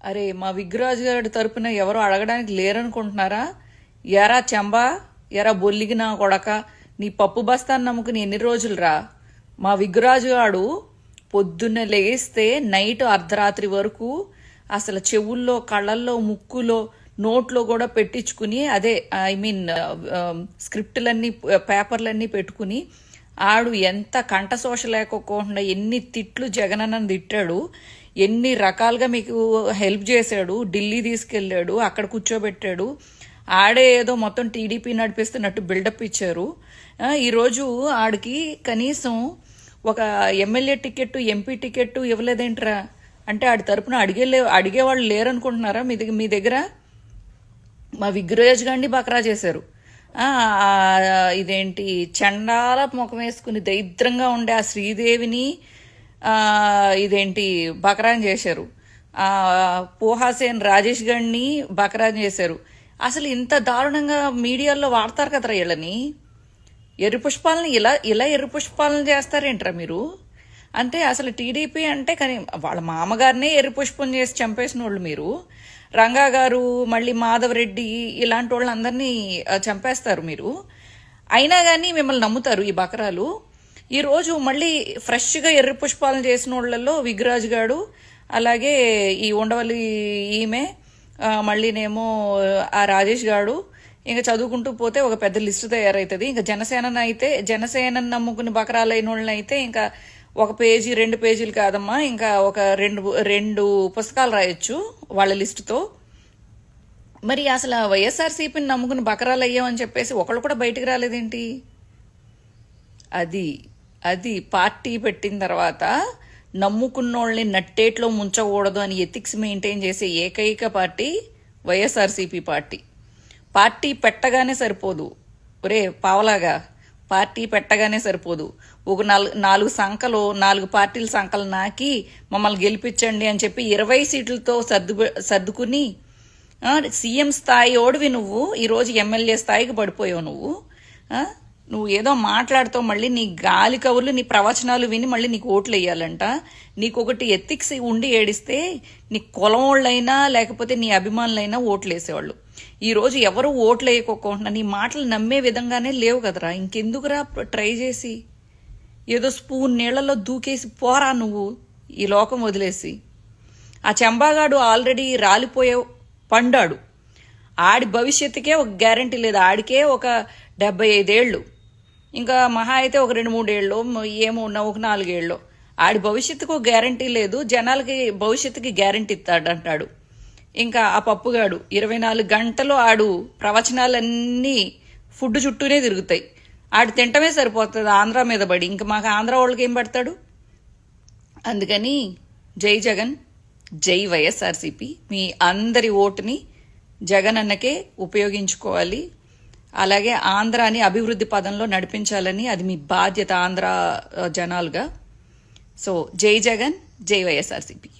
అరే మా విగ్గురాజు గారి తరపున ఎవరు అడగడానికి లేరనుకుంటున్నారా? ఎరా చెంబా, ఎరా బొల్లిగి నా కొడక, నీ పప్పు బస్తాన్ని నమ్ముకుని ఎన్ని రోజులు రా? మా విగ్గురాజు గాడు పొద్దున్న లేస్తే నైట్ అర్ధరాత్రి వరకు అసలు చెవుల్లో, కళ్ళల్లో, ముక్కులో, నోట్లో కూడా పెట్టించుకుని, అదే ఐ మీన్ స్క్రిప్టులన్నీ, పేపర్లన్నీ పెట్టుకుని ఆడు ఎంత కంఠశోష లేకోకుండా ఎన్ని తిట్లు జగనన్నను తిట్టాడు, ఎన్ని రకాలుగా మీకు హెల్ప్ చేశాడు, ఢిల్లీ తీసుకెళ్ళాడు, అక్కడ కూర్చోబెట్టాడు. ఆడే ఏదో మొత్తం టీడీపీ నడిపిస్తున్నట్టు బిల్డప్ ఇచ్చారు. ఈరోజు ఆడికి కనీసం ఒక ఎమ్మెల్యే టికెట్, ఎంపీ టికెట్ ఇవ్వలేదేంట్రా? అంటే ఆడి తరపున అడిగేవాళ్ళు లేరనుకుంటున్నారా మీ దగ్గర? మా విగ్రహజ్ గాండి బకరా చేశారు. ఇదేంటి చండాల ముఖం వేసుకుని దరిద్రంగా ఉండే ఆ శ్రీదేవిని ఇదేంటి బకరాన్ చేశారు. పోహాసేన్ రాజేష్ గారిని బకరాన్ చేశారు. అసలు ఇంత దారుణంగా మీడియాలో వాడతారు కదరా వీళ్ళని. ఎర్రి పుష్పాలను ఇలా ఎర్రి పుష్పాలను చేస్తారేంట్రా మీరు? అంటే అసలు టీడీపీ అంటే కానీ వాళ్ళ మామగారినే ఎర్రి పుష్పం చేసి చంపేసిన వాళ్ళు మీరు. రంగా గారు, మళ్ళీ మాధవరెడ్డి, ఇలాంటి వాళ్ళందరినీ చంపేస్తారు మీరు. అయినా కానీ మిమ్మల్ని నమ్ముతారు ఈ బకరాలు. ఈరోజు మళ్ళీ ఫ్రెష్గా ఎర్రి పుష్పాలను చేసిన వాళ్ళల్లో విగ్రాజ్ గాడు, అలాగే ఈ ఉండవల్లి ఈమె, మళ్ళీనేమో ఆ రాజేష్ గాడు, ఇంకా చదువుకుంటూ పోతే ఒక పెద్ద లిస్టు తయారవుతుంది. ఇంకా జనసేనను నమ్ముకుని బకరాలైన వాళ్ళని అయితే ఇంకా ఒక పేజీ, 2 పేజీలు కాదమ్మా, ఇంకా ఒక రెండు పుస్తకాలు రాయొచ్చు వాళ్ళ లిస్టుతో. మరి అసలు వైఎస్ఆర్సీపీని నమ్ముకుని బకరాలు అయ్యామని చెప్పేసి ఒకళ్ళు కూడా బయటికి రాలేదేంటి? అది పార్టీ పెట్టిన తర్వాత నమ్ముకున్నోళ్ళని నట్టేట్లో ముంచకూడదు అని ఎథిక్స్ మెయింటైన్ చేసే ఏకైక పార్టీ వైఎస్ఆర్సీపీ పార్టీ. పార్టీ పెట్టగానే సరిపోదు ఒరే పావలాగా, పార్టీ పెట్టగానే సరిపోదు. ఒక 4 పార్టీల సంకలు నాకి మమ్మల్ని గెలిపించండి అని చెప్పి 20 సీట్లతో సర్దుకుని సీఎం స్థాయి ఓడివి నువ్వు. ఈరోజు ఎమ్మెల్యే స్థాయికి పడిపోయావు నువ్వు ఏదో మాట్లాడుతావు, మళ్ళీ నీ గాలి కవులు, నీ ప్రవచనాలు విని మళ్ళీ నీకు ఓట్లు వేయాలంట. నీకు ఒకటి ఎథిక్స్ ఉండి ఏడిస్తే నీ కులం వాళ్ళైనా లేకపోతే నీ అభిమానులైనా ఓట్లు వేసేవాళ్ళు. ఈరోజు ఎవరు ఓట్లు వేయకోకుండా నీ మాటలు నమ్మే విధంగానే లేవు కదరా. ఇంకెందుకురా ట్రై చేసి ఏదో స్పూన్ నీళ్లలో దూకేసి పోరా నువ్వు ఈ లోకం వదిలేసి. ఆ చెంబాగాడు ఆల్రెడీ రాలిపోయే పండాడు. ఆడి భవిష్యత్తుకే ఒక గ్యారంటీ లేదు. ఆడికే ఒక 75 ఏళ్ళు, ఇంకా మహా అయితే ఒక 2-3 ఏళ్ళు, ఏమో ఒక 4 ఏళ్ళు. ఆడి భవిష్యత్తుకు ఒక గ్యారంటీ లేదు. జనాలకి భవిష్యత్తుకి గ్యారంటీ ఇస్తాడంటాడు. ఇంకా ఆ పప్పుగాడు 24 గంటలు ఆడు ప్రవచనాలన్నీ ఫుడ్ చుట్టూనే తిరుగుతాయి. ఆడు తింటమే సరిపోతుంది ఆంధ్ర మీద పడి. ఇంకా మాకు ఆంధ్ర వాళ్ళకి ఏం పడతాడు? అందుకని జై జగన్, జై వైఎస్ఆర్సీపీ. మీ అందరి ఓటుని జగన్ అన్నకే ఉపయోగించుకోవాలి. అలాగే ఆంధ్రాని అభివృద్ధి పదంలో నడిపించాలని అది మీ బాధ్యత ఆంధ్ర జనాలుగా. సో జై జగన్, జై వైఎస్ఆర్సీపీ.